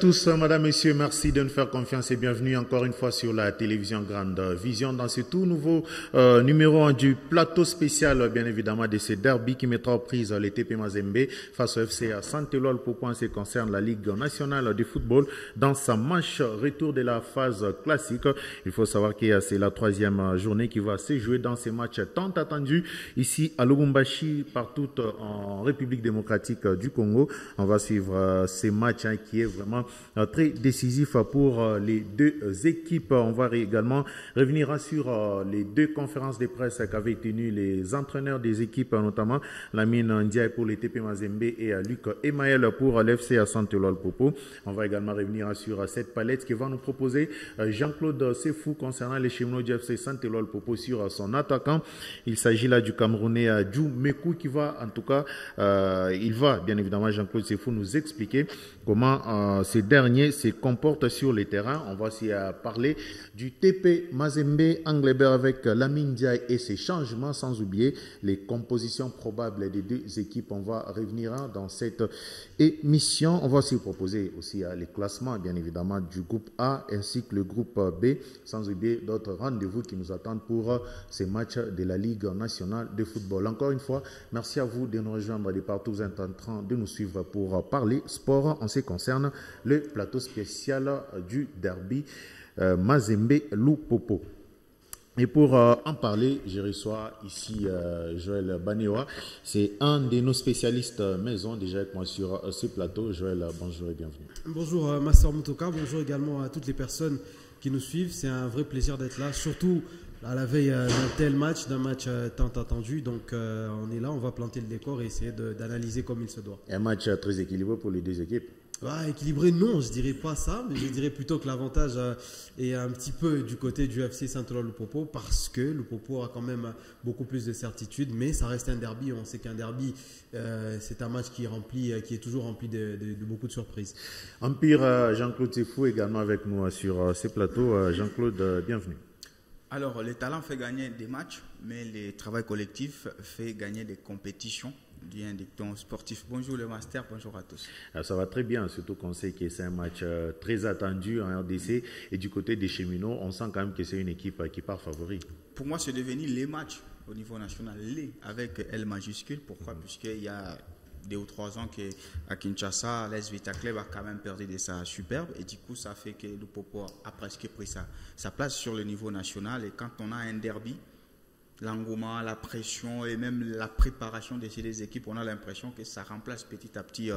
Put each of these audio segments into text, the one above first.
tous, madame, messieurs, merci de nous faire confiance et bienvenue encore une fois sur la télévision Grande Vision dans ce tout nouveau numéro du plateau spécial, bien évidemment, de ces derby qui mettra en prise les TP Mazembe face au FC Saint-Éloi pour en ce qui concerne la Ligue nationale de football dans sa manche retour de la phase classique. Il faut savoir que c'est la troisième journée qui va se jouer dans ces matchs tant attendus ici à Lubumbashi, partout en République démocratique du Congo. On va suivre ces matchs qui est vraiment très décisif pour les deux équipes. On va également revenir sur les deux conférences de presse qu'avaient tenues les entraîneurs des équipes, notamment Lamine Ndiaye pour les TP Mazembe et Luc Emaël pour l'FC Saint-Éloi Popo. On va également revenir sur cette palette qui va nous proposer Jean-Claude Sefou concernant les cheminots du FC Saint-Éloi Popo sur son attaquant. Il s'agit là du Camerounais Djou Mekou qui va, en tout cas, il va bien évidemment, Jean-Claude Sefou, nous expliquer comment ces derniers se comportent sur les terrains. On va aussi parler du TP Mazembe Anglebert avec Lamine Ndiaye et ses changements, sans oublier les compositions probables des deux équipes. On va revenir dans cette émission. On va aussi proposer aussi les classements, bien évidemment, du groupe A ainsi que le groupe B, sans oublier d'autres rendez-vous qui nous attendent pour ces matchs de la Ligue nationale de football. Encore une fois, merci à vous de nous rejoindre de partout. Vous êtes en train de nous suivre pour parler sport en ce qui concerne le plateau spécial du derby Mazembe-Lupopo. Et pour en parler, je reçois ici Joël Banewa. C'est un de nos spécialistes maison déjà avec moi sur ce plateau. Joël, bonjour et bienvenue. Bonjour Master Mutoka, bonjour également à toutes les personnes qui nous suivent. C'est un vrai plaisir d'être là, surtout à la veille d'un tel match, d'un match tant attendu. Donc on est là, on va planter le décor et essayer d'analyser comme il se doit. Un match très équilibré pour les deux équipes. Équilibré, non, je dirais pas ça, mais je dirais plutôt que l'avantage est un petit peu du côté du FC Saint-Éloi-Lupopo parce que Lupopo a quand même beaucoup plus de certitude, mais ça reste un derby. On sait qu'un derby, c'est un match qui est toujours rempli de beaucoup de surprises. Empire, Jean-Claude Sefou également avec nous sur ces plateaux. Jean-Claude, bienvenue. Alors, le talent fait gagner des matchs, mais le travail collectif fait gagner des compétitions. Bien dicton sportif. Bonjour le master, bonjour à tous. Alors, ça va très bien, surtout qu'on sait que c'est un match très attendu en RDC et du côté des cheminots, on sent quand même que c'est une équipe qui part favori. Pour moi, c'est devenu les matchs au niveau national, avec L majuscule. Pourquoi? Puisqu'il y a 2 ou 3 ans qu'à Kinshasa, l'AS Vita Club a quand même perdu de sa superbe et du coup, ça fait que Lupopo a presque pris sa place sur le niveau national et quand on a un derby, l'engouement, la pression et même la préparation de ces deux équipes, on a l'impression que ça remplace petit à petit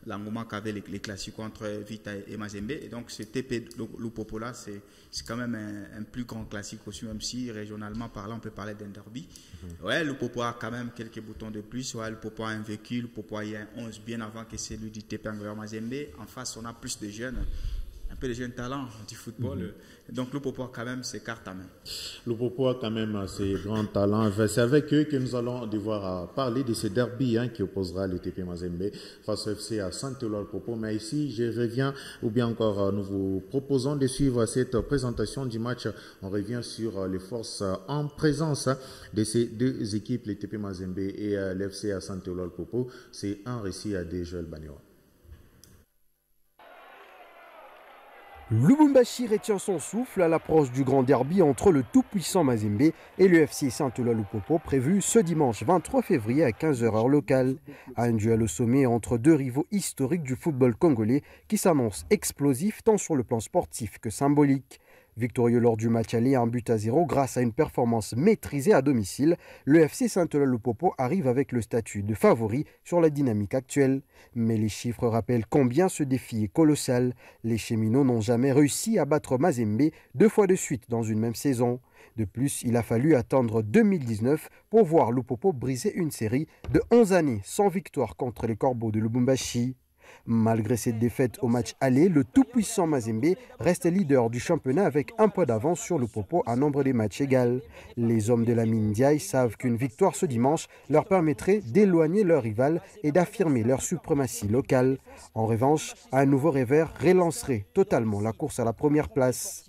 l'engouement qu'avaient les classiques entre Vita et Mazembe. Et donc ce TP Lupopo là, c'est quand même un plus grand classique aussi, même si régionalement parlant, on peut parler d'un derby. Ouais, Lupopo a quand même quelques boutons de plus. Ouais, Lupopo a un véhicule, Lupopo a un 11 bien avant que celui du TP Mazembe. En face, on a plus de jeunes. Un peu de jeunes talents du football. Donc Lupopo a quand même ses cartes à main. Lupopo a quand même ses grands talents. C'est avec eux que nous allons devoir parler de ce derby qui opposera le TP Mazembe face au FC à Saint-Éloi-Lupopo. Mais ici, je reviens, ou bien encore, nous vous proposons de suivre cette présentation du match. On revient sur les forces en présence de ces deux équipes, le TP Mazembe et l'FC à Saint-Éloi-Lupopo. C'est un récit de Joël Banewa. Lubumbashi retient son souffle à l'approche du grand derby entre le tout-puissant Mazembe et le FC Saint-Éloi-Lupopo prévu ce dimanche 23 février à 15h heure locale. Un duel au sommet entre deux rivaux historiques du football congolais qui s'annonce explosif tant sur le plan sportif que symbolique. Victorieux lors du match aller 1-0 grâce à une performance maîtrisée à domicile, le FC Saint-Éloi-Lupopo arrive avec le statut de favori sur la dynamique actuelle. Mais les chiffres rappellent combien ce défi est colossal. Les cheminots n'ont jamais réussi à battre Mazembe 2 fois de suite dans une même saison. De plus, il a fallu attendre 2019 pour voir Lupopo briser une série de 11 années sans victoire contre les Corbeaux de Lubumbashi. Malgré cette défaite au match aller, le tout-puissant Mazembe reste leader du championnat avec un point d'avance sur Lupopo à nombre des matchs égal. Les hommes de Lamine Ndiaye savent qu'une victoire ce dimanche leur permettrait d'éloigner leur rival et d'affirmer leur suprématie locale. En revanche, un nouveau revers relancerait totalement la course à la première place.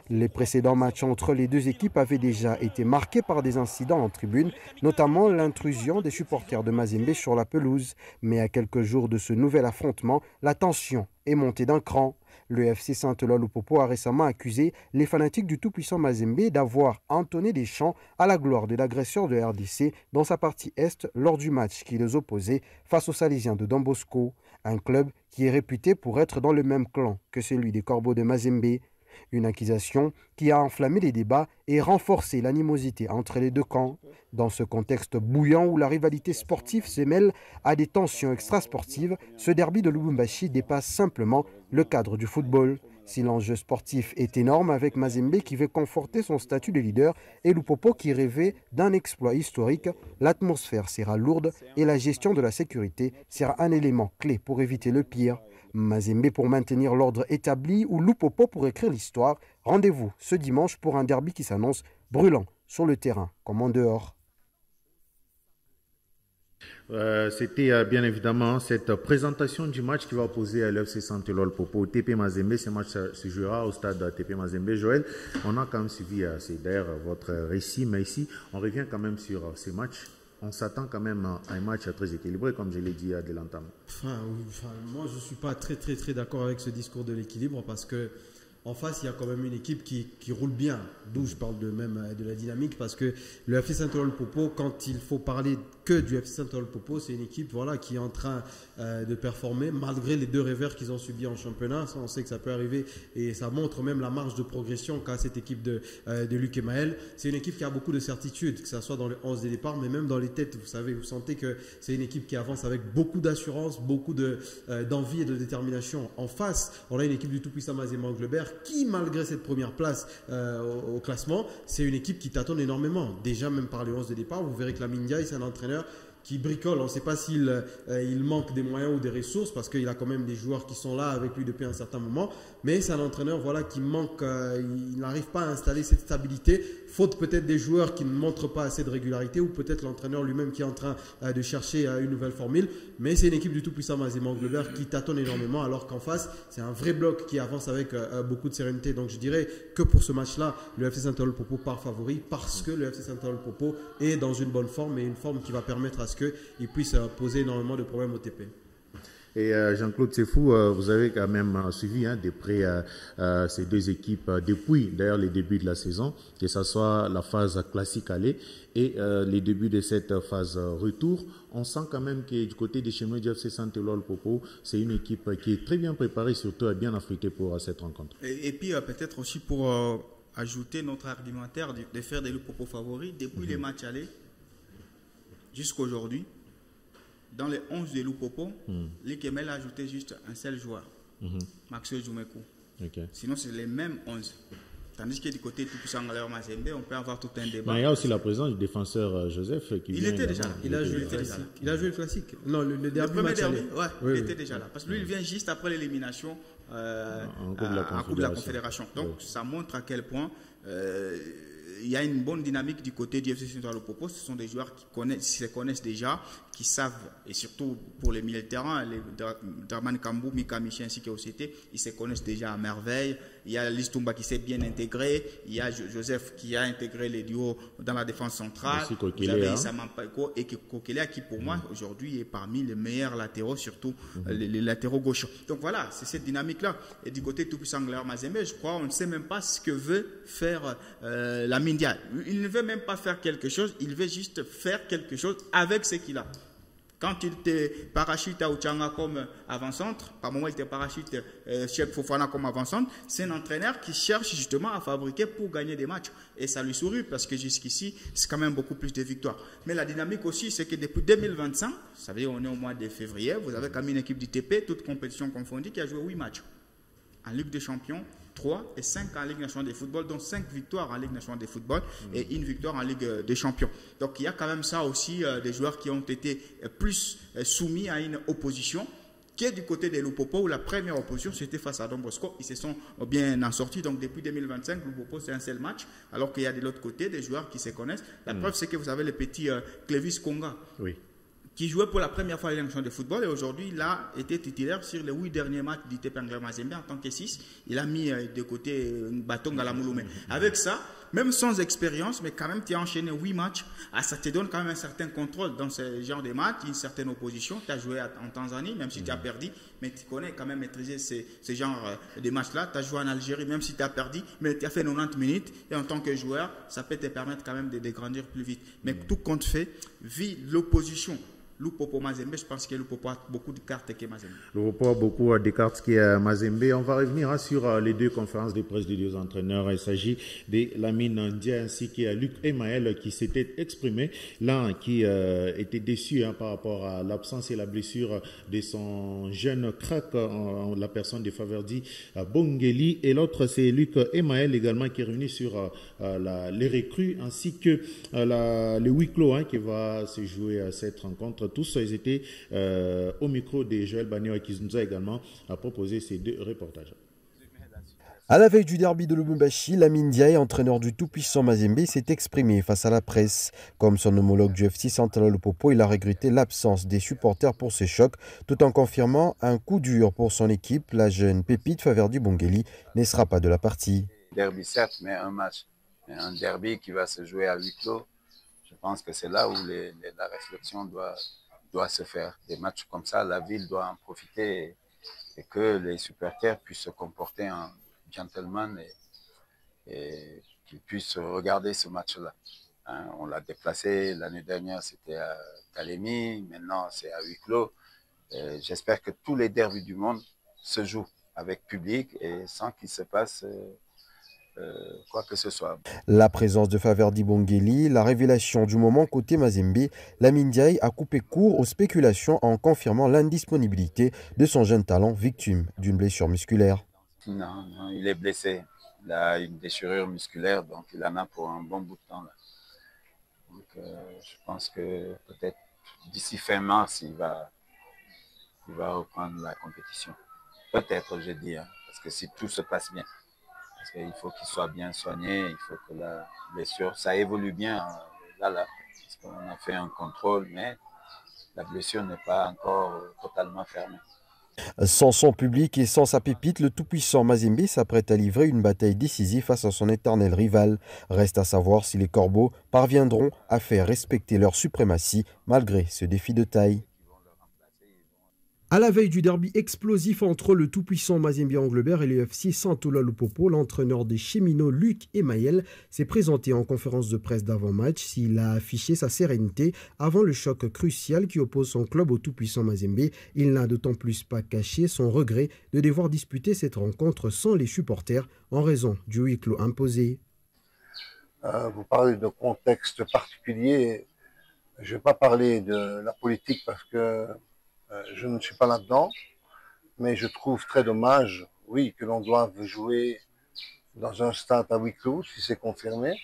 Les précédents matchs entre les deux équipes avaient déjà été marqués par des incidents en tribune, notamment l'intrusion des supporters de Mazembe sur la pelouse. Mais à quelques jours de ce nouvel affrontement, la tension est montée d'un cran. Le FC Saint-Eloi-Lupopo a récemment accusé les fanatiques du tout-puissant Mazembe d'avoir entonné des chants à la gloire de l'agresseur de RDC dans sa partie Est lors du match qui les opposait face aux Salésiens de Don Bosco, un club qui est réputé pour être dans le même clan que celui des Corbeaux de Mazembe. Une accusation qui a enflammé les débats et renforcé l'animosité entre les deux camps. Dans ce contexte bouillant où la rivalité sportive se mêle à des tensions extrasportives, ce derby de Lubumbashi dépasse simplement le cadre du football. Si l'enjeu sportif est énorme avec Mazembe qui veut conforter son statut de leader et Lupopo qui rêvait d'un exploit historique, l'atmosphère sera lourde et la gestion de la sécurité sera un élément clé pour éviter le pire. Mazembe pour maintenir l'ordre établi ou Lupopo pour écrire l'histoire. Rendez-vous ce dimanche pour un derby qui s'annonce brûlant sur le terrain comme en dehors. C'était bien évidemment cette présentation du match qui va opposer à l'FC Saint-Eloi-Lupopo au TP Mazembe. Ce match se jouera au stade TP Mazembe. Joël, on a quand même suivi, c'est d'ailleurs votre récit, mais ici, on revient quand même sur ces matchs. On s'attend quand même à un match très équilibré, comme je l'ai dit dès l'entame. Moi, je ne suis pas très d'accord avec ce discours de l'équilibre parce que en face, il y a quand même une équipe qui roule bien. D'où je parle de la dynamique parce que le FC Saint-Eloi-Lupopo, quand il faut parler que du FC Saint-Eloi-Lupopo, c'est une équipe qui est en train de performer malgré les deux revers qu'ils ont subis en championnat. Ça, on sait que ça peut arriver et ça montre même la marge de progression qu'a cette équipe de Luc et Maël. C'est une équipe qui a beaucoup de certitudes, que ce soit dans le 11 des départs, mais même dans les têtes. Vous sentez que c'est une équipe qui avance avec beaucoup d'assurance, beaucoup d'envie et de détermination. En face, on a une équipe du tout-puissant Mazembe Anglebert qui, malgré cette première place au classement, c'est une équipe qui tâtonne énormément. Déjà, même par les 11 de départ, vous verrez que Lamine Ndiaye, c'est un entraîneur qui bricole. On ne sait pas s'il manque des moyens ou des ressources parce qu'il a quand même des joueurs qui sont là avec lui depuis un certain moment. Mais c'est un entraîneur qui manque, il n'arrive pas à installer cette stabilité, faute peut-être des joueurs qui ne montrent pas assez de régularité ou peut-être l'entraîneur lui-même qui est en train de chercher une nouvelle formule. Mais c'est une équipe du tout-puissant Mazembe Anglebert qui tâtonne énormément alors qu'en face, c'est un vrai bloc qui avance avec beaucoup de sérénité. Donc je dirais que pour ce match-là, le FC Saint-Eloi-Lupopo part favori parce que le FC Saint-Eloi-Lupopo est dans une bonne forme et une forme qui va permettre à ce qu'il puisse poser énormément de problèmes au TP. Et Jean-Claude Sefou, vous avez quand même suivi de près ces deux équipes depuis d'ailleurs les débuts de la saison, que ce soit la phase classique aller et les débuts de cette phase retour. On sent quand même que du côté des chemins du FC Saint-Eloi-Lupopo, c'est une équipe qui est très bien préparée, surtout bien affûtée pour cette rencontre. Et puis peut-être aussi pour ajouter notre argumentaire de faire des Lupopo favoris depuis les matchs allés jusqu'à aujourd'hui. Dans les 11 de Lupopo, Likemel a ajouté juste un seul joueur, Maxwell Djoumekou. Okay. Sinon, c'est les mêmes 11. Tandis que du côté tout-puissant Mazembe, on peut avoir tout un débat. Mais il y a aussi la présence du défenseur Joseph qui il était déjà là. Il a joué le classique. Non, le derby. Le premier derby, il était déjà là. Parce que lui, il vient juste après l'élimination en Coupe de la Confédération. Donc, ça montre à quel point il y a une bonne dynamique du côté du FC Saint-Eloi-Lupopo. Ce sont des joueurs qui se connaissent déjà, qui savent, et surtout pour les milieux de terrain, les Draman Kambou, Mika Michi ainsi qu'OCT, ils se connaissent déjà à merveille. Il y a Listumba qui s'est bien intégré, il y a Joseph qui a intégré les duos dans la défense centrale. Vous avez Issa Mampako et Kokelea qui pour moi aujourd'hui est parmi les meilleurs latéraux, surtout les latéraux gauchos. Donc voilà, c'est cette dynamique-là. Et du côté tout-puissant Mazembe, je crois, on ne sait même pas ce que veut faire Lamine Ndiaye. Il ne veut même pas faire quelque chose, il veut juste faire quelque chose avec ce qu'il a. Quand il te parachute à Uchanga comme avant-centre, par moment il te parachute Cheikh Fofana comme avant-centre, c'est un entraîneur qui cherche justement à fabriquer pour gagner des matchs. Et ça lui sourit parce que jusqu'ici, c'est quand même beaucoup plus de victoires. Mais la dynamique aussi, c'est que depuis 2025, vous savez, on est au mois de février, vous avez quand même une équipe du TP, toute compétition confondue, qui a joué 8 matchs. En Ligue des Champions, 3 et 5 en Ligue nationale de football, dont 5 victoires en Ligue nationale de football et une victoire en Ligue des Champions. Donc il y a quand même ça aussi, des joueurs qui ont été plus soumis à une opposition qui est du côté des Lupopo où la première opposition c'était face à Don Bosco. Ils se sont bien en sortis. Donc depuis 2025, Lupopo c'est un seul match, alors qu'il y a de l'autre côté des joueurs qui se connaissent. La preuve c'est que vous avez le petit Clévis Konga. Oui. qui jouait pour la première fois à l'élection de football et aujourd'hui il a été titulaire sur les 8 derniers matchs du TP Angler Mazembe en tant que 6. Il a mis de côté une bâton à la Mouloumé. Avec ça, même sans expérience, mais quand même tu as enchaîné 8 matchs, ça te donne quand même un certain contrôle dans ce genre de matchs, une certaine opposition. Tu as joué en Tanzanie, même si tu as perdu, mais tu connais quand même maîtriser ce genre de matchs-là. Tu as joué en Algérie, même si tu as perdu, mais tu as fait 90 minutes et en tant que joueur, ça peut te permettre quand même de grandir plus vite. Mais tout compte fait, vu l'opposition, Lupopo Mazembe, je pense que Lupopo a beaucoup de cartes que Mazembe. Lupopo a beaucoup de cartes que Mazembe. On va revenir sur les deux conférences de presse des deux entraîneurs. Il s'agit de Lamine Ndia ainsi que Luc Emaël qui s'était exprimé. L'un qui était déçu par rapport à l'absence et la blessure de son jeune crack, la personne de Faverdi Bongeli. Et l'autre, c'est Luc Emaël également qui est revenu sur les recrues ainsi que le huis clos qui va se jouer à cette rencontre. Tous, ils étaient au micro de Joël Bagnéo qui nous a également proposé ces deux reportages. À la veille du derby de Lubumbashi, Lamine Ndiaye, entraîneur du tout-puissant Mazembe, s'est exprimé face à la presse. Comme son homologue du FC Santana Lupopo, il a regretté l'absence des supporters pour ces chocs, tout en confirmant un coup dur pour son équipe. La jeune pépite Faverdi Bongeli ne sera pas de la partie. Derby certes, mais un match. Un derby qui va se jouer à huis clos. Je pense que c'est là où la réflexion doit se faire. Des matchs comme ça, la ville doit en profiter et que les supporters puissent se comporter en gentleman et qu'ils puissent regarder ce match-là. On l'a déplacé l'année dernière, c'était à Kalemi, maintenant c'est à huis clos. J'espère que tous les derbys du monde se jouent avec public et sans qu'il se passe quoi que ce soit. La présence de Faverdi Bongeli, la révélation du moment côté Mazembe, Lamine Ndiaye a coupé court aux spéculations en confirmant l'indisponibilité de son jeune talent victime d'une blessure musculaire. Non, il est blessé. Il a une déchirure musculaire, donc il en a pour un bon bout de temps. Là. Donc, je pense que peut-être d'ici fin mars, il va reprendre la compétition. Peut-être, je dis, parce que si tout se passe bien. Parce qu'il faut qu'il soit bien soigné, il faut que la blessure, ça évolue bien là, parce qu'on a fait un contrôle, mais la blessure n'est pas encore totalement fermée. Sans son public et sans sa pépite, le tout-puissant Mazembe s'apprête à livrer une bataille décisive face à son éternel rival. Reste à savoir si les Corbeaux parviendront à faire respecter leur suprématie malgré ce défi de taille. À la veille du derby explosif entre le tout-puissant Mazembe Anglebert et le FC Santola Lupopo, l'entraîneur des cheminots Luc Emaël s'est présenté en conférence de presse d'avant-match. Il a affiché sa sérénité avant le choc crucial qui oppose son club au tout-puissant Mazembe. Il n'a d'autant plus pas caché son regret de devoir disputer cette rencontre sans les supporters en raison du huis clos imposé. Vous parlez de contexte particulier. Je ne vais pas parler de la politique parce que je ne suis pas là-dedans, mais je trouve très dommage, oui, que l'on doive jouer dans un stade à huis clos, si c'est confirmé.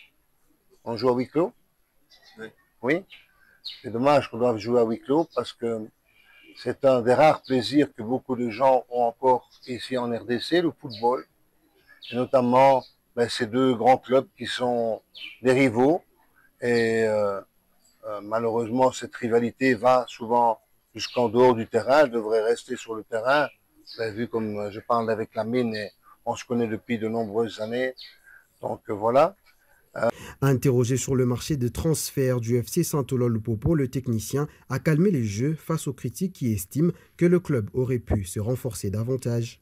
On joue à huis clos? Oui. C'est dommage qu'on doive jouer à huis clos parce que c'est un des rares plaisirs que beaucoup de gens ont encore ici en RDC, le football. Et notamment ces deux grands clubs qui sont des rivaux. Et malheureusement, cette rivalité va souvent jusqu'en dehors du terrain, elle devrait rester sur le terrain. Vous avez vu comme je parle avec Lamine et on se connaît depuis de nombreuses années. Donc voilà. Interrogé sur le marché de transfert du FC Santola Lupopo, le technicien a calmé les jeux face aux critiques qui estiment que le club aurait pu se renforcer davantage.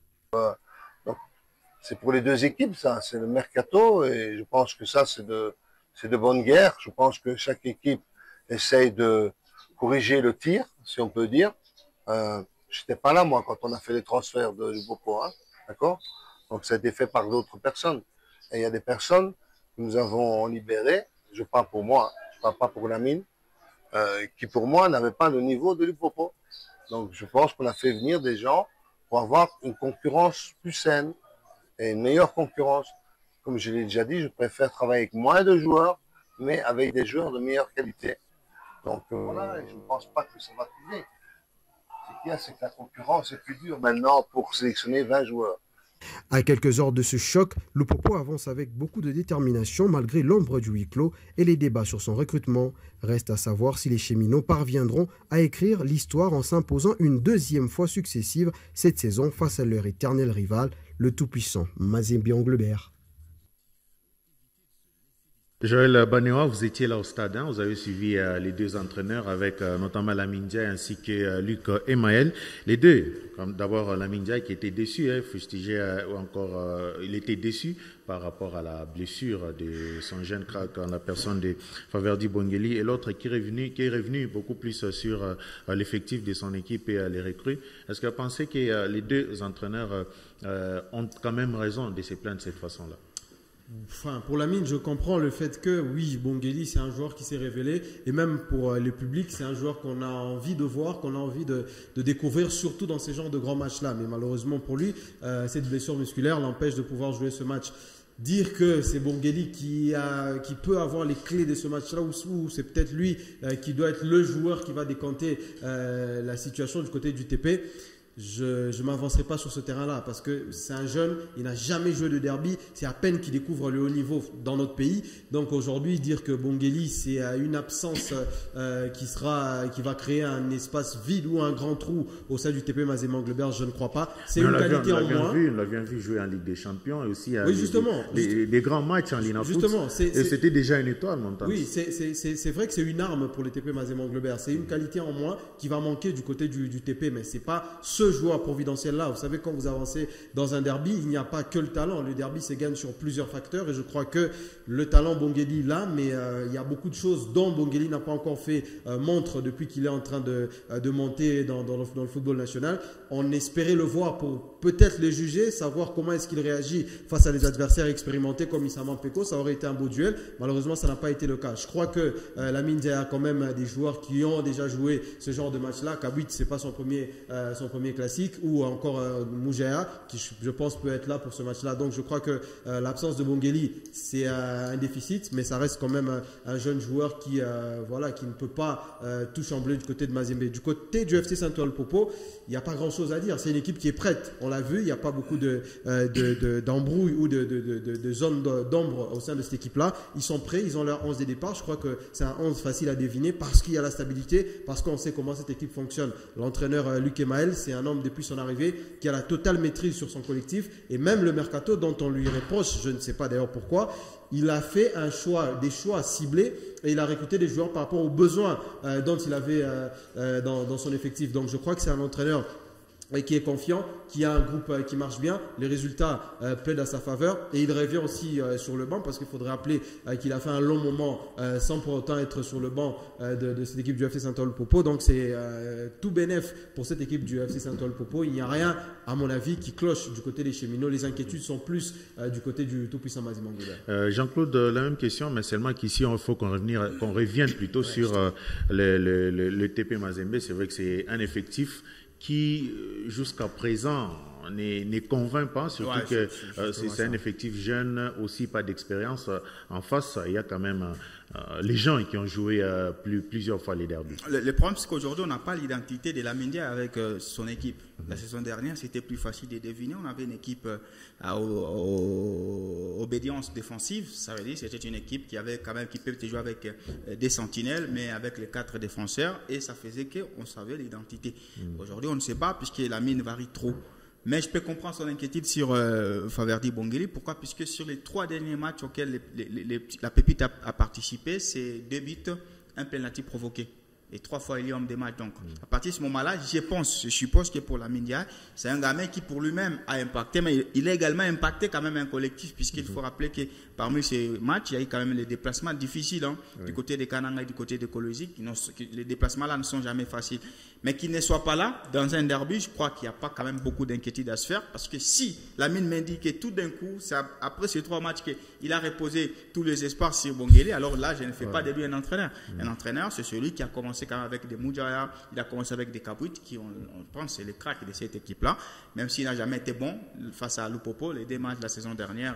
C'est pour les deux équipes, ça, c'est le mercato et je pense que ça, c'est de bonne guerre. Je pense que chaque équipe essaye de corriger le tir, si on peut dire. J'étais pas là, moi, quand on a fait les transferts de Lupopo, d'accord? Donc, ça a été fait par d'autres personnes. Et il y a des personnes que nous avons libérées, je parle pour moi, je parle pas pour Lamine, qui pour moi n'avaient pas le niveau de Lupopo. Donc, je pense qu'on a fait venir des gens pour avoir une concurrence plus saine et une meilleure concurrence. Comme je l'ai déjà dit, je préfère travailler avec moins de joueurs, mais avec des joueurs de meilleure qualité. Donc voilà, je ne pense pas que ça va tomber. Ce qu'il y a, c'est que la concurrence est plus dure maintenant pour sélectionner 20 joueurs. À quelques heures de ce choc, Lupopo avance avec beaucoup de détermination malgré l'ombre du huis clos et les débats sur son recrutement. Reste à savoir si les cheminots parviendront à écrire l'histoire en s'imposant une deuxième fois successive cette saison face à leur éternel rival, le tout-puissant Mazembe Englebert. Joël Banewa, vous étiez là au stade, hein, vous avez suivi les deux entraîneurs avec notamment Lamine Ndiaye ainsi que Luc Emaël. Les deux, d'abord Lamine Ndiaye qui était déçu, fustigé ou encore il était déçu par rapport à la blessure de son jeune crack en la personne de Faverdi Bongeli, et l'autre qui est revenu beaucoup plus sur l'effectif de son équipe et les recrues. Est-ce que vous pensez que les deux entraîneurs ont quand même raison de se plaindre de cette façon-là? Enfin, pour Lamine, je comprends le fait que, oui, Bongeli, c'est un joueur qui s'est révélé. Et même pour le public, c'est un joueur qu'on a envie de voir, qu'on a envie de découvrir, surtout dans ces genres de grands matchs-là. Mais malheureusement pour lui, cette blessure musculaire l'empêche de pouvoir jouer ce match. Dire que c'est Bongeli qui peut avoir les clés de ce match-là, ou c'est peut-être lui qui doit être le joueur qui va décanter la situation du côté du TP. Je ne m'avancerai pas sur ce terrain-là parce que c'est un jeune, il n'a jamais joué de derby, c'est à peine qu'il découvre le haut niveau dans notre pays. Donc aujourd'hui, dire que Bongeli, c'est une absence qui va créer un espace vide ou un grand trou au sein du TP Mazembe Englebert, je ne crois pas. C'est une qualité en moins. On l'a bien vu jouer en Ligue des Champions et aussi oui, justement, des grands matchs en Ligue justement, et c'était déjà une étoile montante. Oui, c'est vrai que c'est une arme pour le TP Mazembe Englebert. C'est une qualité en moins qui va manquer du côté du TP, mais ce n'est pas ce joueur providentiel là. Vous savez, quand vous avancez dans un derby, il n'y a pas que le talent. Le derby se gagne sur plusieurs facteurs et je crois que le talent Bongeli là, mais il y a beaucoup de choses dont Bongeli n'a pas encore fait montre depuis qu'il est en train de monter dans le football national. On espérait le voir pour peut-être les juger, savoir comment est-ce qu'il réagit face à des adversaires expérimentés comme Issa Mampeko. Ça aurait été un beau duel. Malheureusement, ça n'a pas été le cas. Je crois que Lamine Ndiaye a quand même des joueurs qui ont déjà joué ce genre de match-là. Kabouit, c'est pas son premier classique, ou encore Moujaya, qui je pense peut être là pour ce match-là. Donc je crois que l'absence de Bongeli, c'est un déficit, mais ça reste quand même un jeune joueur qui ne peut pas tout chambler du côté de Mazembe. Du côté du FC Saint-Ouen Popo, il n'y a pas grand-chose à dire. C'est une équipe qui est prête. On l'a vu, il n'y a pas beaucoup d'embrouilles ou de zones d'ombre au sein de cette équipe-là. Ils sont prêts, ils ont leur 11 de départ. Je crois que c'est un 11 facile à deviner parce qu'il y a la stabilité, parce qu'on sait comment cette équipe fonctionne. L'entraîneur Luc Emaël, c'est un homme depuis son arrivée qui a la totale maîtrise sur son collectif, et même le mercato dont on lui reproche, je ne sais pas d'ailleurs pourquoi, il a fait des choix ciblés et il a recruté des joueurs par rapport aux besoins dont il avait dans son effectif. Donc je crois que c'est un entraîneur qui est confiant, qui a un groupe qui marche bien, les résultats plaident à sa faveur, et il revient aussi sur le banc parce qu'il faudrait rappeler qu'il a fait un long moment sans pour autant être sur le banc de cette équipe du FC Saint-Ouen Popo. Donc c'est tout bénef pour cette équipe du FC Saint-Ouen Popo. Il n'y a rien, à mon avis, qui cloche du côté des cheminots. Les inquiétudes sont plus du côté du tout-puissant Mazembe Englebert. Jean-Claude, la même question, mais seulement qu'ici il faut qu'on revienne plutôt sur le TP Mazembe. C'est vrai que c'est un effectif qui, jusqu'à présent, ne convainc pas, surtout que c'est un effectif jeune, aussi pas d'expérience. En face, il y a quand même les gens qui ont joué plusieurs fois les derbys. Le problème, c'est qu'aujourd'hui, on n'a pas l'identité de Lamine Ndiaye avec son équipe. La saison dernière, c'était plus facile de deviner. On avait une équipe à obédience défensive. Ça veut dire que c'était une équipe qui peut jouer avec des sentinelles, mais avec les 4 défenseurs. Et ça faisait qu'on savait l'identité. Aujourd'hui, on ne sait pas, puisque Lamine varie trop. Mais je peux comprendre son inquiétude sur Faverdi Bongeli. Pourquoi? Puisque sur les 3 derniers matchs auxquels la pépite a participé, c'est 2 buts, un penalty provoqué. Et 3 fois il y a homme des matchs. Donc, à partir de ce moment-là, je suppose que pour Lamine Ndiaye, c'est un gamin qui pour lui-même a impacté, mais il a également impacté quand même un collectif, puisqu'il faut rappeler que parmi ces matchs, il y a eu quand même les déplacements difficiles du côté des Kananga et du côté de Kolosi. Les déplacements-là ne sont jamais faciles. Mais qu'il ne soit pas là, dans un derby, je crois qu'il n'y a pas quand même beaucoup d'inquiétude à se faire, parce que si Lamine m'indique que tout d'un coup, c'est après ces 3 matchs qu'il a reposé tous les espoirs sur Bongeli, alors là, je ne fais pas de lui un entraîneur. Un entraîneur, c'est celui qui a commencé commencé quand même avec des Moudjaya, il a commencé avec des Kabouit, qui on pense c'est le crack de cette équipe-là, même s'il n'a jamais été bon face à Lupopo, les 2 matchs de la saison dernière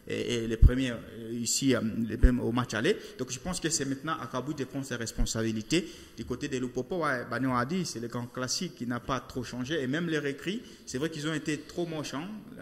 et les premiers ici au match aller. Donc je pense que c'est maintenant à Kabouit de prendre ses responsabilités. Du côté de Lupopo, Bagno a dit, c'est le grand classique qui n'a pas trop changé, et même les récrits, c'est vrai qu'ils ont été trop moches.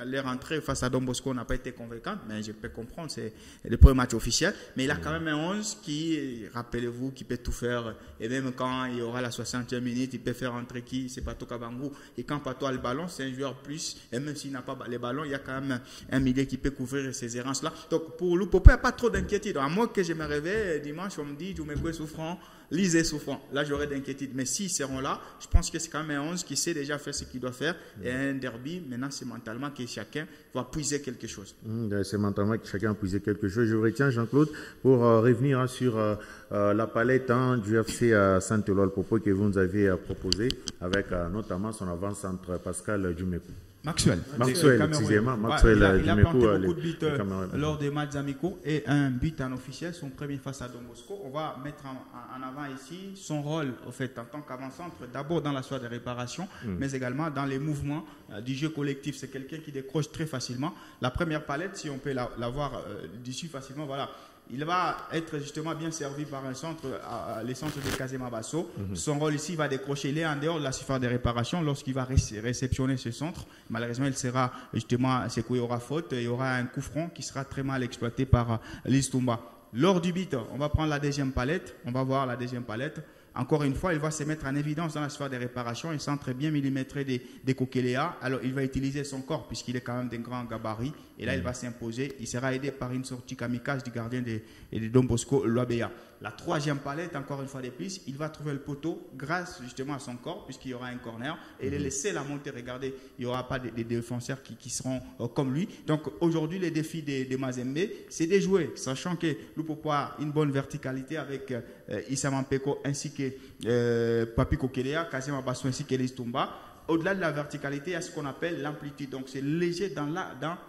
Leur entrée face à Don Bosco n'a pas été convaincante, mais je peux comprendre, c'est le premier match officiel, mais il a quand même un 11 qui, rappelez-vous, qui peut tout faire, et même quand il y aura la 60e minute, il peut faire entrer qui, c'est Pato Kabangou, et quand Pato a le ballon, c'est un joueur plus, et même s'il n'a pas les ballons, il y a quand même un milieu qui peut couvrir ces errances-là. Donc pour Lupopo, il n'y a pas trop d'inquiétude. À moins que je me réveille dimanche, on me dit, Djoumekwe souffrant, Lisez souffrant. Là, j'aurais d'inquiétude. Mais s'ils seront là, je pense que c'est quand même un 11 qui sait déjà faire ce qu'il doit faire. Et un derby, maintenant, c'est mentalement que chacun va puiser quelque chose. C'est mentalement que chacun va puiser quelque chose. Je vous retiens, Jean-Claude, pour revenir sur la palette du FC Saint-Éloi-le-Popo que vous nous avez proposé, avec notamment son avant-centre Pascal Djoumekou. Maxwell, excusez-moi. Maxwell, il a planté beaucoup de buts lors des matchs amicaux et un but en officiel, son premier face à Don Bosco. On va mettre en avant ici son rôle en fait, en tant qu'avant-centre, d'abord dans la soirée de réparation, mais également dans les mouvements du jeu collectif. C'est quelqu'un qui décroche très facilement. La première palette, si on peut la voir d'ici facilement, voilà. Il va être justement bien servi par un centre, les centres de Kazema Basso. Son rôle ici, il va décrocher. Il est en dehors de la surface de réparation lorsqu'il va réceptionner ce centre. Malheureusement, il sera justement, c'est qu'il y aura faute. Il y aura un coup franc qui sera très mal exploité par Lise Toumba. Lors du but, on va prendre la deuxième palette. On va voir la deuxième palette. Encore une fois, il va se mettre en évidence dans la sphère des réparations. Il centre bien millimétré des Kokelea. Alors, il va utiliser son corps puisqu'il est quand même d'un grand gabarit. Et là, il va s'imposer. Il sera aidé par une sortie kamikaze du gardien de Don Bosco, Loabeya. La troisième palette, encore une fois de plus, il va trouver le poteau grâce justement à son corps puisqu'il y aura un corner. Et il est laissé la monter. Regardez, il n'y aura pas de défenseurs qui seront comme lui. Donc, aujourd'hui, les défis de Mazembe, c'est de jouer, sachant que Lupopo a une bonne verticalité avec Issa Mampeko ainsi que Papi Kokelea, Kazema Basso ainsi que Listumba. Au-delà de la verticalité, il y a ce qu'on appelle l'amplitude. Donc, c'est léger dans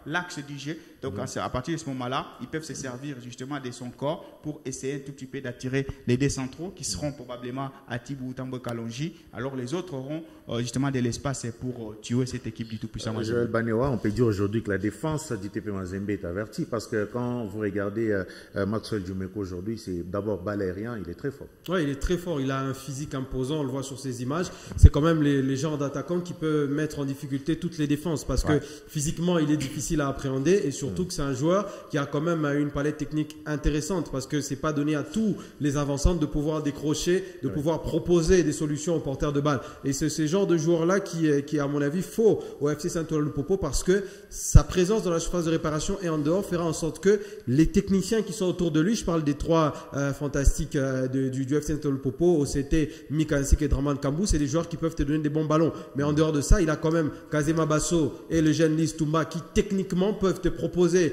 l'axe du jeu. Donc, à partir de ce moment-là, ils peuvent se servir justement de son corps pour essayer un tout petit peu d'attirer les deux centraux qui seront probablement à Tibou, Tambo, Kalonji. Alors, les autres auront justement de l'espace pour tuer cette équipe du tout-puissant. Joël Banewa, on peut dire aujourd'hui que la défense du TP Mazembe est avertie parce que quand vous regardez Maxwell Djoumekou aujourd'hui, c'est d'abord balérien, il est très fort. Oui, il est très fort. Il a un physique imposant, on le voit sur ces images. C'est quand même les genres d'attaquants qui peut mettre en difficulté toutes les défenses parce que physiquement il est difficile à appréhender et surtout que c'est un joueur qui a quand même une palette technique intéressante parce que c'est pas donné à tous les avant-centres de pouvoir décrocher, de pouvoir proposer des solutions aux porteurs de balles. Et c'est ce genre de joueur là qui à mon avis faut au FC Saint-Éloi-le-Popo parce que sa présence dans la surface de réparation et en dehors fera en sorte que les techniciens qui sont autour de lui, je parle des trois fantastiques du FC Saint-Éloi-le-Popo, OCT, Mika ainsi que Draman Kambou, c'est des joueurs qui peuvent te donner des bons ballons. Mais en dehors de ça, il a quand même Kazema Basso et le jeune Lise Toumba qui techniquement peuvent te proposer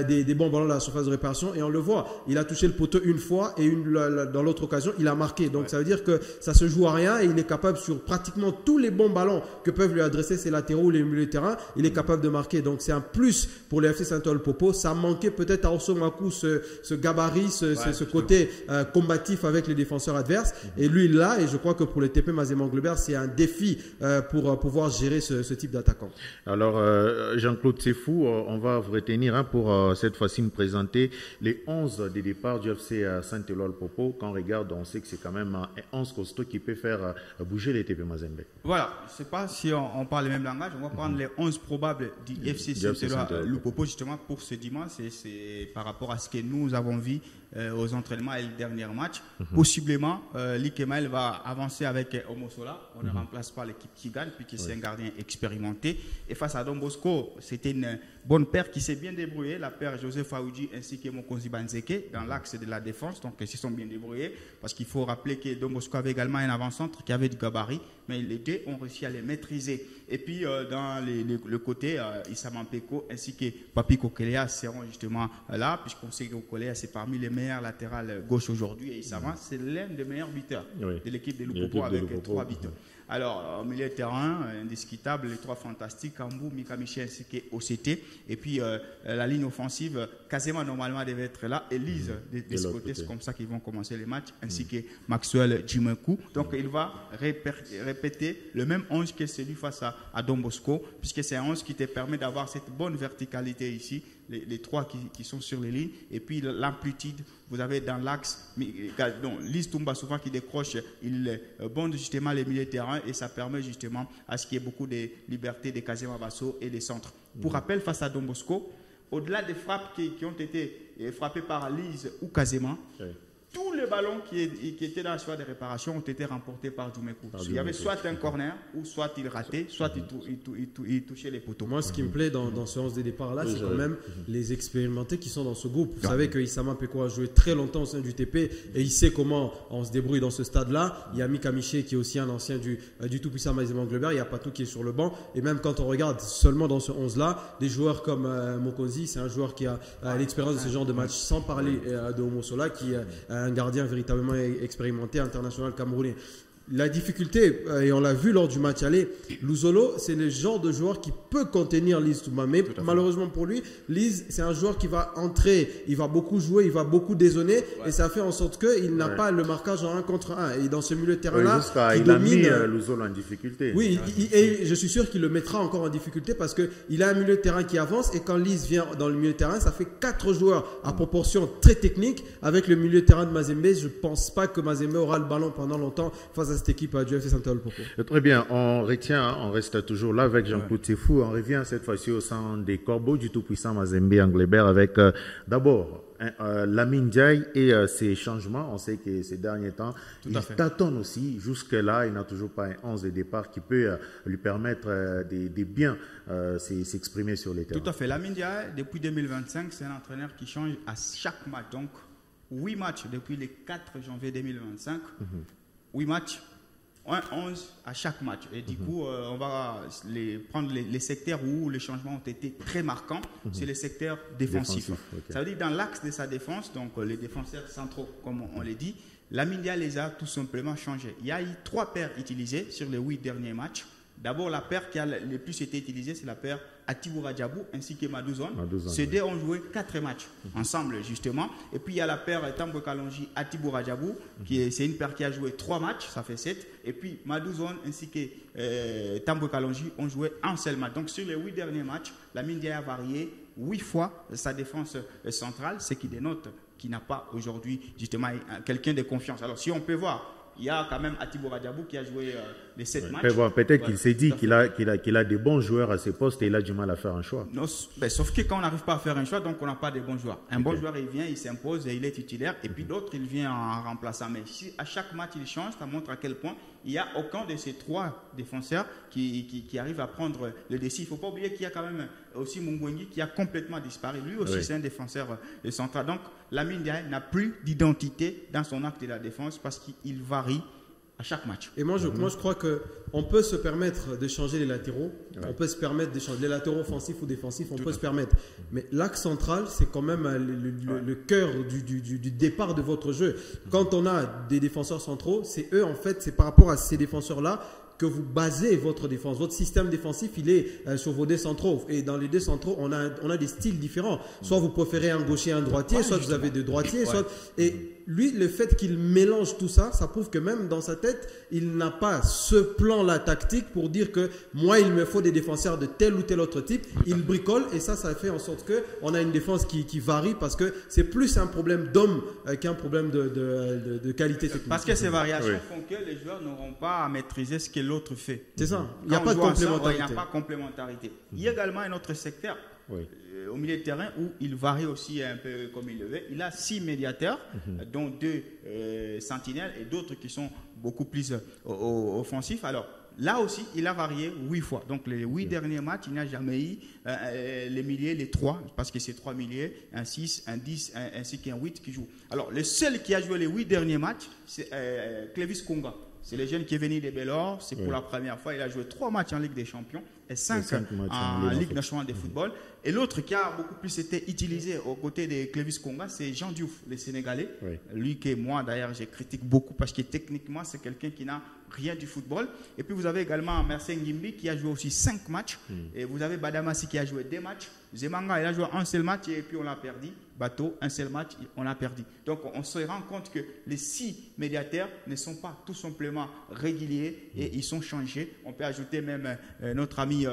des bons ballons dans la surface de réparation. Et on le voit, il a touché le poteau une fois et dans l'autre occasion, il a marqué. Donc ça veut dire que ça se joue à rien et il est capable sur pratiquement tous les bons ballons que peuvent lui adresser ses latéraux ou les milieux de terrain, il est capable de marquer. Donc c'est un plus pour le FC Saint-Éloi-le-Popo. Ça manquait peut-être à Osomaku ce gabarit, ce côté combatif avec les défenseurs adverses. Et lui là, et je crois que pour le TP Mazembe Anglebert, c'est un défi pour pouvoir gérer ce type d'attaquant. Alors, Jean-Claude Sefou, on va vous retenir pour cette fois-ci nous présenter les 11 des départs du FC Saint-Éloi-le-Popo. Quand on regarde, on sait que c'est quand même un 11 costaud qui peut faire bouger les TP Mazembe. Voilà, je ne sais pas si on parle le même langage, on va prendre les 11 probables du FC Saint-Éloi-le-Popo justement pour ce dimanche. C'est par rapport à ce que nous avons vu aux entraînements et le dernier match. Possiblement, Likemael va avancer avec Omosola. On ne remplace pas l'équipe qui gagne, puisque c'est un gardien expérimenté. Et face à Don Bosco, c'était une bonne paire qui s'est bien débrouillée. La paire Joseph Aoudji ainsi que Mokonzi Banzeke dans l'axe de la défense. Donc, ils se sont bien débrouillés. Parce qu'il faut rappeler que Don Bosco avait également un avant-centre qui avait du gabarit. Mais les deux ont réussi à les maîtriser. Et puis, dans le côté, Issa Mampeko ainsi que Papi Kokelea seront justement là, puisqu'on sait que Kokelea, c'est parmi les meilleurs latérales gauche aujourd'hui. Et Issa, c'est l'un des meilleurs buteurs de l'équipe de Lupopo avec 3 buteurs. Alors, au milieu de terrain, indiscutable, les 3 fantastiques, Kambou, Mika Michel ainsi que OCT. Et puis la ligne offensive, quasiment normalement devait être là. Et Lise de ce côté, c'est comme ça qu'ils vont commencer les matchs, ainsi que Maxwell Djimekou. Donc il va répéter le même 11 que celui face à Don Bosco, puisque c'est un 11 qui te permet d'avoir cette bonne verticalité ici, les trois qui sont sur les lignes, et puis l'amplitude, vous avez dans l'axe, Lise Toumba souvent qui décroche, il bonde justement les milieux de terrain, et ça permet justement à ce qu'il y ait beaucoup de liberté des Kazema Basso et des centres. Pour rappel, face à Don Bosco, au-delà des frappes qui ont été frappées par Lise ou Kazema, tous les ballons qui étaient dans la phase de réparation ont été remportés par Djimekou. Il y avait soit un corner, ou soit il ratait, soit il touchait les poteaux. Moi, ce qui me plaît dans ce 11 de départ-là, c'est quand même les expérimentés qui sont dans ce groupe. Vous savez que Issama Peko a joué très longtemps au sein du TP et il sait comment on se débrouille dans ce stade-là. Il y a Mika Miché qui est aussi un ancien du tout-puissant Mazembe Anglebert. Il y a Patou qui est sur le banc. Et même quand on regarde seulement dans ce 11-là, des joueurs comme Mokonzi, c'est un joueur qui a l'expérience de ce genre de match, sans parler de Homo Sola, qui un gardien véritablement expérimenté, international camerounais. La difficulté, et on l'a vu lors du match aller, Luzolo, c'est le genre de joueur qui peut contenir Lise Toumba. Mais malheureusement pour lui, Lise, c'est un joueur qui va entrer, il va beaucoup jouer, il va beaucoup dézonner, et ça fait en sorte qu'il n'a pas le marquage en 1 contre 1. Et dans ce milieu de terrain-là, il domine, a mis Luzolo en difficulté. Oui, et je suis sûr qu'il le mettra encore en difficulté parce qu'il a un milieu de terrain qui avance, et quand Lise vient dans le milieu de terrain, ça fait 4 joueurs à proportion très technique. Avec le milieu de terrain de Mazembe, je ne pense pas que Mazembe aura le ballon pendant longtemps face à cette équipe du FC Santo Lupopo. Très bien, on reste toujours là avec Jean-Claude Sefou. On revient cette fois-ci au sein des Corbeaux du tout-puissant Mazembe Anglebert avec d'abord Lamine Ndiaye et ses changements. On sait que ces derniers temps, il tâtonne aussi. Jusque-là, il n'a toujours pas un 11 de départ qui peut lui permettre de bien s'exprimer sur les terrains. Tout à fait. Lamine Ndiaye, depuis 2025, c'est un entraîneur qui change à chaque match. Donc, 8 matchs depuis le 4 janvier 2025. 8 matchs, 11 à chaque match. Et du coup, on va prendre les secteurs où les changements ont été très marquants. C'est les secteurs défensifs. Ça veut dire dans l'axe de sa défense, donc les défenseurs centraux, comme on l'a dit, Lamine Ndiaye les a tout simplement changés. Il y a eu 3 paires utilisées sur les 8 derniers matchs. D'abord, la paire qui a le plus été utilisée, c'est la paire Atibou Radjabou ainsi que Madouzone. Ces deux ont joué 4 matchs ensemble, justement. Et puis, il y a la paire Tambwe Kalonji Atibou Radjabou, c'est une paire qui a joué 3 matchs, ça fait 7. Et puis, Madouzone ainsi que Tambwe Kalonji ont joué un seul match. Donc, sur les 8 derniers matchs, Lamine Ndiaye a varié 8 fois sa défense centrale, ce qui dénote qu'il n'a pas aujourd'hui, justement, quelqu'un de confiance. Alors, si on peut voir, il y a quand même Atibou Radjabou qui a joué les 7 matchs. Peut-être qu'il s'est dit qu'il a des bons joueurs à ses postes et il a du mal à faire un choix. Non, sauf que quand on n'arrive pas à faire un choix, donc on n'a pas de bons joueurs. Un bon joueur, il vient, il s'impose et il est titulaire. Et puis d'autres, il vient en remplaçant. Mais si à chaque match, il change, ça montre à quel point il n'y a aucun de ces 3 défenseurs qui arrive à prendre le défi. Il ne faut pas oublier qu'il y a quand même aussi Mungwengi qui a complètement disparu. Lui aussi, c'est un défenseur central. Donc, Lamine Ndiaye n'a plus d'identité dans son acte de la défense parce qu'il varie à chaque match. Et moi, je crois qu'on peut se permettre de changer les latéraux. On peut se permettre de changer les latéraux offensifs ou défensifs. On peut se permettre. Mais l'axe central, c'est quand même le cœur du départ de votre jeu. Quand on a des défenseurs centraux, c'est eux, en fait, c'est par rapport à ces défenseurs-là que vous basez votre défense. Votre système défensif, il est sur vos deux centraux. Et dans les deux centraux, on a des styles différents. Soit vous préférez un gaucher, un droitier, soit vous avez deux droitiers. Et lui, le fait qu'il mélange tout ça, ça prouve que même dans sa tête, il n'a pas ce plan-là tactique pour dire que moi, il me faut des défenseurs de tel ou tel autre type. Il bricole et ça fait en sorte qu'on a une défense qui varie parce que c'est plus un problème d'homme qu'un problème de qualité technique. Parce que ces variations font que les joueurs n'auront pas à maîtriser ce que l'autre fait. C'est ça. Il n'y a pas de complémentarité. Il n'y a pas de complémentarité. Il y a également un autre secteur. Au milieu de terrain où il varie aussi un peu comme il le veut. Il a 6 médiateurs, dont 2 sentinelles et d'autres qui sont beaucoup plus offensifs. Alors là aussi, il a varié 8 fois. Donc les 8 derniers matchs, il n'a jamais eu les miliers, les 3, parce que c'est 3 miliers, un 6, un 10, ainsi qu'un 8 qui joue. Alors le seul qui a joué les 8 derniers matchs, c'est Clévis Konga. C'est le jeune qui est venu de Bellor. C'est pour la première fois. Il a joué 3 matchs en Ligue des Champions et 5 en Ligue nationale de football. Et l'autre qui a beaucoup plus été utilisé aux côtés de Clévis Konga, c'est Jean Diouf, le Sénégalais. Lui que moi, d'ailleurs, je critique beaucoup parce que techniquement, c'est quelqu'un qui n'a rien du football. Et puis, vous avez également Mercé Ngimbi qui a joué aussi 5 matchs. Et vous avez Badamassi qui a joué 2 matchs. Zemanga, il a joué un seul match et puis on l'a perdu. Bateau, un seul match, on l'a perdu. Donc on se rend compte que les 6 médiateurs ne sont pas tout simplement réguliers et ils sont changés. On peut ajouter même notre ami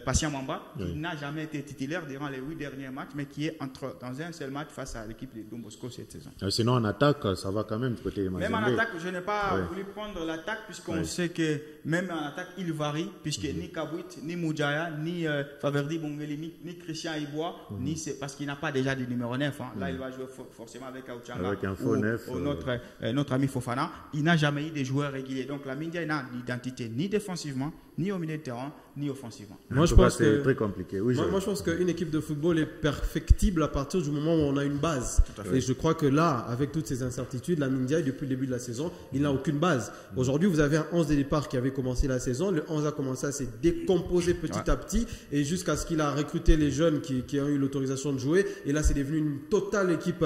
Patient Mamba, qui n'a jamais été titulaire durant les 8 derniers matchs, mais qui est dans un seul match face à l'équipe de Don Bosco cette saison. Sinon en attaque, ça va quand même côté Mazembe. Même en attaque, je n'ai pas voulu prendre l'attaque, puisqu'on sait que même en attaque, il varie, puisque ni Kabouit, ni Moudjaya, ni Faverdi Bongelimi, ni Christian Ibois, ni c'est parce qu'il n'a pas déjà de numéro 9. Hein. Là, il va jouer forcément avec Aouchanga avec un faux neuf, ou notre ami Fofana. Il n'a jamais eu de joueurs réguliers. Donc la Mindia n'a d'identité ni défensivement, ni au milieu de terrain, ni offensivement. Moi, je pense que c'est très compliqué. Oui, moi, je pense qu'une équipe de football est perfectible à partir du moment où on a une base. Et je crois que là, avec toutes ces incertitudes, la Mindia, depuis le début de la saison, il n'a aucune base. Aujourd'hui, vous avez un 11 de départ qui avait commencé la saison. Le 11 a commencé à se décomposer petit à petit et jusqu'à ce qu'il a recruté les jeunes qui ont eu l'autorisation de jouer. Et là, c'est devenu une totale équipe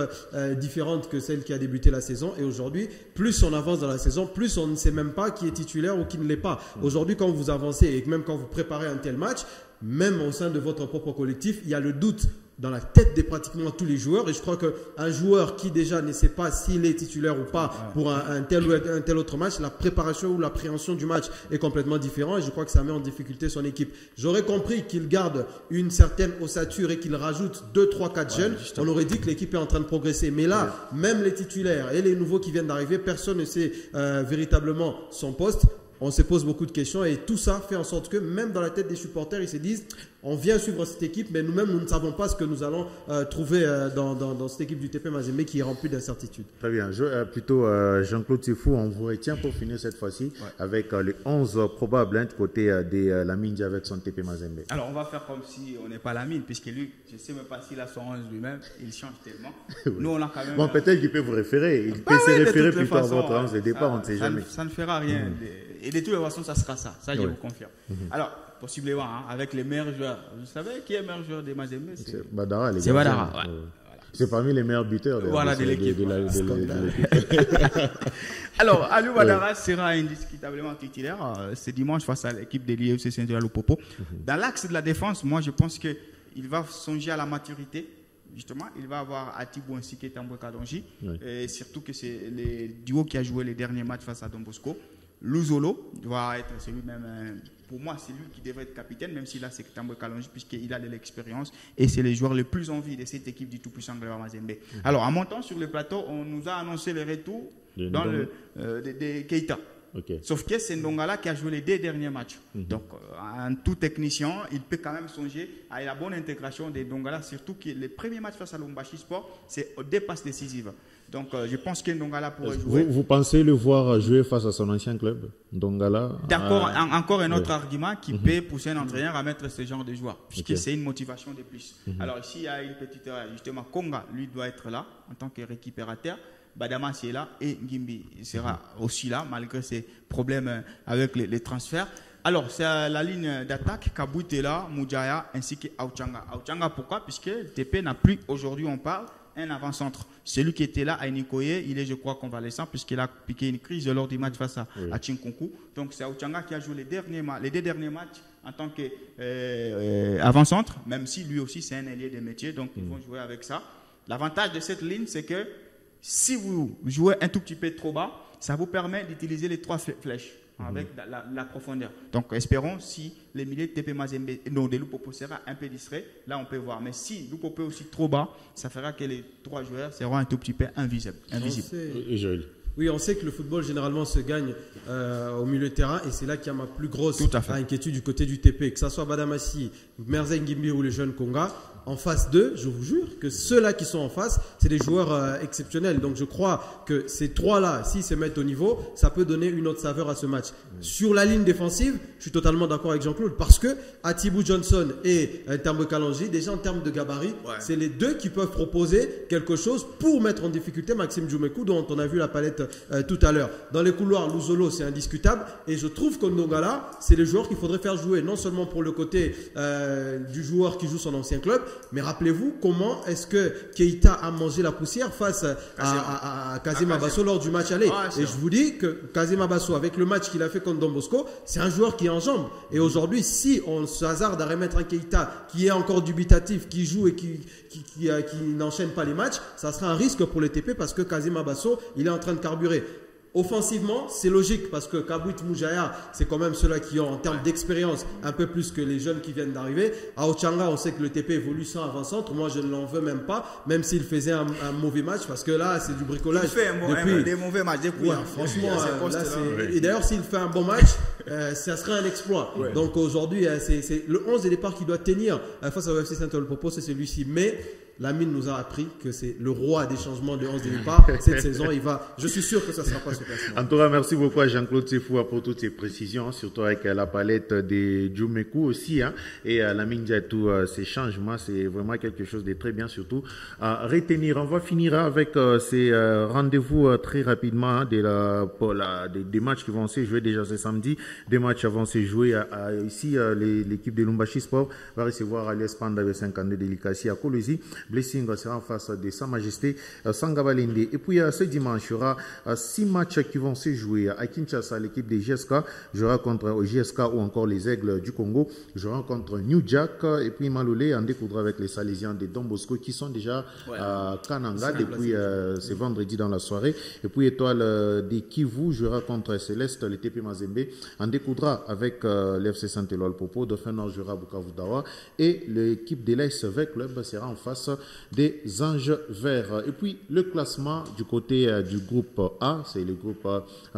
différente que celle qui a débuté la saison. Et aujourd'hui, plus on avance dans la saison, plus on ne sait même pas qui est titulaire ou qui ne l'est pas. Aujourd'hui, quand vous avancez et même quand vous préparez un tel match, même au sein de votre propre collectif, il y a le doute dans la tête de pratiquement tous les joueurs. Et je crois qu'un joueur qui déjà ne sait pas s'il est titulaire ou pas pour un tel ou un tel autre match, la préparation ou l'appréhension du match est complètement différente. Et je crois que ça met en difficulté son équipe. J'aurais compris qu'il garde une certaine ossature et qu'il rajoute 2, 3, 4 jeunes. On aurait dit que l'équipe est en train de progresser. Mais là, même les titulaires et les nouveaux qui viennent d'arriver, personne ne sait véritablement son poste. On se pose beaucoup de questions et tout ça fait en sorte que même dans la tête des supporters, ils se disent on vient suivre cette équipe, mais nous-mêmes, nous ne savons pas ce que nous allons trouver dans cette équipe du TP Mazembe qui est remplie d'incertitudes. Très bien. Plutôt Jean-Claude Sifou, on vous retient pour finir cette fois-ci avec les 11 probables du côté de la Mindia avec son TP Mazembe. Alors, on va faire comme si on n'est pas la mine, puisque lui, je ne sais même pas s'il a son 11 lui-même, il change tellement. Nous, on a quand même. Bon, peut-être qu'il peut vous référer. Il peut se référer plutôt à votre 11 de départ, on ne sait jamais. Ça ne fera rien. Et de toutes les façons, ça sera ça. Ça, je vous confirme. Alors, possiblement, avec les meilleurs joueurs. Vous savez qui est le meilleur joueur des Mazembe? C'est Badara. C'est Badara. Ouais. C'est parmi les meilleurs buteurs de l'équipe. Alors, Aliou Badara sera indiscutablement titulaire ce dimanche face à l'équipe de l'IFC Saint-Denis-Lupopo. Dans l'axe de la défense, moi, je pense qu'il va songer à la maturité. Justement, il va avoir Atibou ainsi que Tambwe Kadonji. Et surtout que c'est le duo qui a joué les derniers matchs face à Don Bosco. Luzolo doit être celui-même, pour moi, c'est lui qui devrait être capitaine, même s'il a c'est Tambwe Kalonji, puisqu'il a de l'expérience et c'est le joueur le plus en vie de cette équipe du tout-puissant Gleba Mazembe. Alors, en montant sur le plateau, on nous a annoncé le retour de Keita. Sauf que c'est Ndongala qui a joué les 2 derniers matchs. Donc, en tout technicien, il peut quand même songer à la bonne intégration de Ndongala, surtout que le premier match face à Lombashi Sport, c'est des passes décisives. Donc, je pense que Ndongala pourrait jouer. Vous pensez le voir jouer face à son ancien club, Ndongala? D'accord, encore un autre argument qui peut pousser un entraîneur à mettre ce genre de joueur, puisque c'est une motivation de plus. Alors, ici, il y a une petite erreur. Justement, Konga, lui, doit être là en tant que récupérateur. Badama est là et Ngimbi sera aussi là malgré ses problèmes avec les transferts. Alors, c'est la ligne d'attaque, Kabouit est là, Moudjaya ainsi que Aouchanga. Aouchanga, pourquoi? Puisque le TP n'a plus, aujourd'hui on parle, un avant-centre. Celui qui était là à Nikoye, il est, je crois, convalescent puisqu'il a piqué une crise lors du match face à Chinkonku. Donc, c'est Aouchanga qui a joué les 2 derniers matchs en tant qu'avant-centre, même si lui aussi c'est un ailier de métier, donc ils vont jouer avec ça. L'avantage de cette ligne, c'est que si vous jouez un tout petit peu trop bas, ça vous permet d'utiliser les 3 flèches avec la profondeur. Donc, espérons si les milieux de TP Mazembe, de Lupopo sera un peu distrait, là on peut voir. Mais si Lupopo est aussi trop bas, ça fera que les 3 joueurs seront un tout petit peu invisibles. Oui, on sait que le football généralement se gagne au milieu de terrain et c'est là qu'il y a ma plus grosse inquiétude du côté du TP. Que ce soit Badamassi, Merzen Ngimbi ou les jeunes Konga, en face d'eux, je vous jure que ceux-là qui sont en face, c'est des joueurs exceptionnels. Donc je crois que ces 3-là, s'ils se mettent au niveau, ça peut donner une autre saveur à ce match. Sur la ligne défensive, je suis totalement d'accord avec Jean-Claude parce que Atibou Johnson et Tambwe Kalonji, déjà en termes de gabarit, c'est les 2 qui peuvent proposer quelque chose pour mettre en difficulté Maxime Djoumekou, dont on a vu la palette tout à l'heure. Dans les couloirs, Luzolo, c'est indiscutable. Et je trouve que Ndongala, c'est le joueur qu'il faudrait faire jouer, non seulement pour le côté du joueur qui joue son ancien club, Mais rappelez-vous comment est-ce que Keita a mangé la poussière face à Kazema Basso lors du match aller. Et je vous dis que Kazema Basso, avec le match qu'il a fait contre Don Bosco, c'est un joueur qui est en jambes. Et aujourd'hui, si on se hasarde à remettre un Keita qui est encore dubitatif, qui joue et qui n'enchaîne pas les matchs, ça sera un risque pour le TP parce que Kazema Basso, il est en train de carburer. Offensivement, c'est logique parce que Kabouit Moujaya, c'est quand même ceux-là qui ont en termes d'expérience un peu plus que les jeunes qui viennent d'arriver. À Ochanga, on sait que le TP évolue sans avant-centre. Moi, je ne l'en veux même pas, même s'il faisait un mauvais match parce que là, c'est du bricolage. Il fait des mauvais matchs depuis. Franchement, et d'ailleurs, s'il fait un bon match, ça serait un exploit. Donc aujourd'hui, c'est le 11 de départ qui doit tenir face au FC Saint-Olo-Popo, c'est celui-ci. Mais Lamine nous a appris que c'est le roi des changements de 11 de départ. Cette saison, je suis sûr que ça ne sera pas ce classement. En tout cas, merci beaucoup à Jean-Claude Sefou pour toutes ces précisions, surtout avec la palette des Djoumekou aussi, et Lamine dit tous ces changements. C'est vraiment quelque chose de très bien, surtout à retenir. On va finir avec ces rendez-vous très rapidement des matchs qui vont se jouer déjà ce samedi. Des matchs vont se jouer ici. L'équipe de Lumbashi Sport va recevoir l'US Panda avec 52 Delikasi à Kolwezi. Blessing sera en face de Sa Majesté Sangabalende. Et puis ce dimanche, il y aura 6 matchs qui vont se jouer. À Kinshasa, l'équipe des GSK jouera contre GSK ou encore les Aigles du Congo jouera contre New Jack. Et puis Maloulé en découdra avec les Salésiens de Don Bosco qui sont déjà à Kananga depuis ce vendredi dans la soirée. Et puis Étoile des Kivu jouera contre Céleste, le TP Mazembe en découdra avec l'FC Saint-Éloi-le-Popo. Dauphin Nord jouera Bukavu Dawa. Et l'équipe de l'ASV Club sera en face des Anges Verts. Et puis le classement du côté du groupe A, c'est le groupe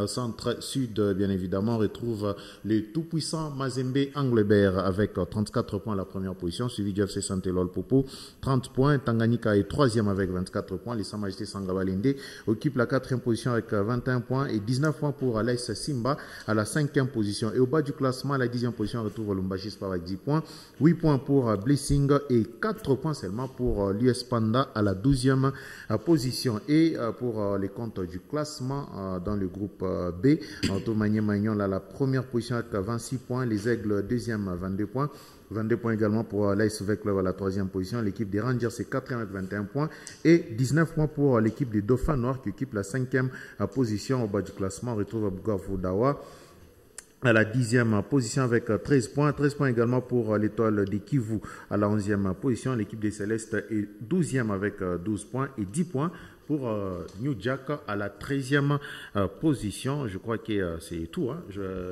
centre-sud, bien évidemment, on retrouve le tout-puissant Mazembe Anglebert avec 34 points à la première position, suivi du FC Saint-Éloi-le-Popo, 30 points. Tanganyika est 3e avec 24 points. Les Sa Majesté Sangabalende occupe la 4e position avec 21 points et 19 points pour l'AS Simba à la 5e position. Et au bas du classement, à la 10e position, on retrouve Lumbashi Sport avec 10 points, 8 points pour Blessing et 4 points seulement pour l'US Panda à la 12e position. Et pour les comptes du classement dans le groupe B, Antoine Magnon à la première position avec 26 points, les Aigles 2e 22 points. 22 points également pour l'ASV Club à la 3e position. L'équipe des Rangers, c'est 4e avec 21 points. Et 19 points pour l'équipe des Dauphins Noirs qui occupe la 5e position. Au bas du classement, on retrouve Bukavu Dawa à la 10e position avec 13 points. 13 points également pour l'Étoile des Kivu à la 11e position. L'équipe des Célestes est 12e avec 12 points et 10 points pour New Jack à la 13e position. Je crois que c'est tout.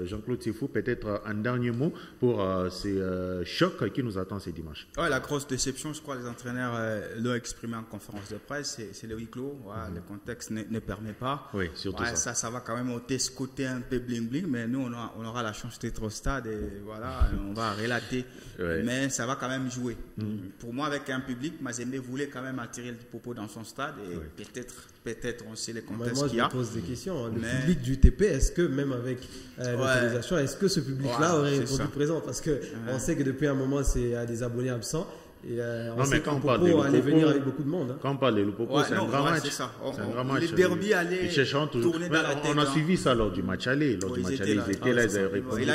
Jean-Claude Sefou, peut-être un dernier mot pour ces chocs qui nous attendent ce dimanche. Ouais, la grosse déception, je crois, les entraîneurs l'ont exprimé en conférence de presse, c'est le huis clos. Le contexte ne permet pas. Oui, surtout ça. Ça va quand même ôter ce côté un peu bling-bling, mais nous, on aura la chance d'être au stade et voilà, on va relater. Mais ça va quand même jouer. Pour moi, avec un public, Mazembe voulait quand même attirer le Popo dans son stade et peut-être on sait les contextes qu'il y a. Moi, je me pose des questions. Le public du TP, est-ce que même avec l'autorisation, est-ce que ce public-là aurait répondu présent? Parce qu'on sait que depuis un moment, c'est à des abonnés absents. Et on sait que Popo allait venir avec beaucoup de monde. Quand on parle de Popo, c'est un grand match. C'est un grand match. Les derbies allaient tourner dans la tête. On a suivi ça lors du match aller. Lors du match aller, ils étaient là, ils avaient répondu. Ils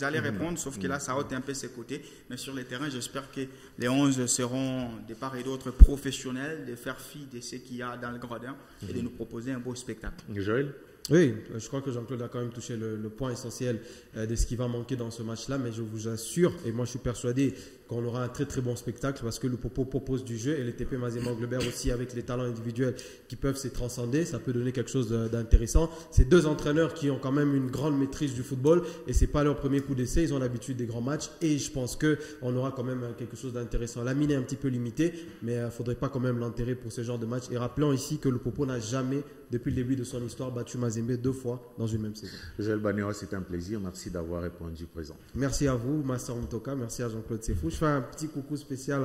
allaient répondre, sauf que là, ça ôte un peu ses côtés. Mais sur les terrains, j'espère que les 11 seront de part et d'autre professionnels, de faire fi de ce qu'il y a dans le gradin et de nous proposer un beau spectacle. Joël? Oui, je crois que Jean-Claude a quand même touché le point essentiel de ce qui va manquer dans ce match-là, mais je vous assure, et moi je suis persuadé qu'on aura un très très bon spectacle parce que le Popo propose du jeu et le TP Mazembe Anglebert aussi avec les talents individuels qui peuvent se transcender, ça peut donner quelque chose d'intéressant. C'est deux entraîneurs qui ont quand même une grande maîtrise du football et c'est pas leur premier coup d'essai, ils ont l'habitude des grands matchs et je pense qu'on aura quand même quelque chose d'intéressant. La mine est un petit peu limitée, mais il ne faudrait pas quand même l'enterrer pour ce genre de match. Et rappelons ici que le Popo n'a jamais, depuis le début de son histoire, battu Mazembe 2 fois dans une même saison. Joël Banéo, c'était un plaisir. Merci d'avoir répondu présent. Merci à vous, Master Mtoka. Merci à Jean-Claude Sefou. Je fais un petit coucou spécial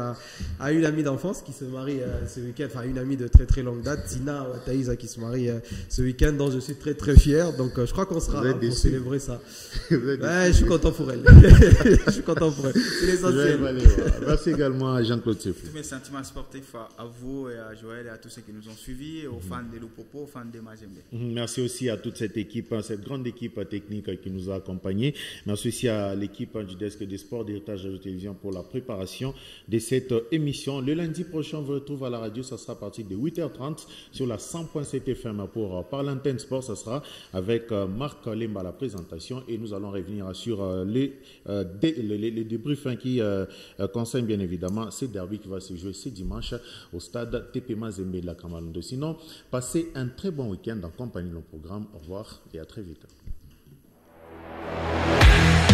à une amie d'enfance qui se marie ce week-end, enfin une amie de très très longue date, Tina Taïsa, qui se marie ce week-end, dont je suis très très fier. Donc je crois qu'on sera là pour célébrer ça. Je suis content pour elle. Je suis content pour elle. C'est l'essentiel. Merci également à Jean-Claude Sefou. Tous mes sentiments sportifs à vous et à Joël et à tous ceux qui nous ont suivis, aux fans de Lupopo, aux fans de Mazembe. Merci aussi à toute cette équipe, cette grande équipe technique qui nous a accompagnés. Merci aussi à l'équipe du desk des sports d'Héritage de la télévision pour la la préparation de cette émission. Le lundi prochain, on vous retrouve à la radio. Ça sera à partir de 8h30 sur la 100.7 FM pour Parlantine Sport. Ça sera avec Marc Lemba à la présentation et nous allons revenir sur les débriefs qui concernent bien évidemment ce derby qui va se jouer ce dimanche au stade TP Mazembe de la Kamalondo. Sinon, passez un très bon week-end en compagnie de nos programmes. Au revoir et à très vite.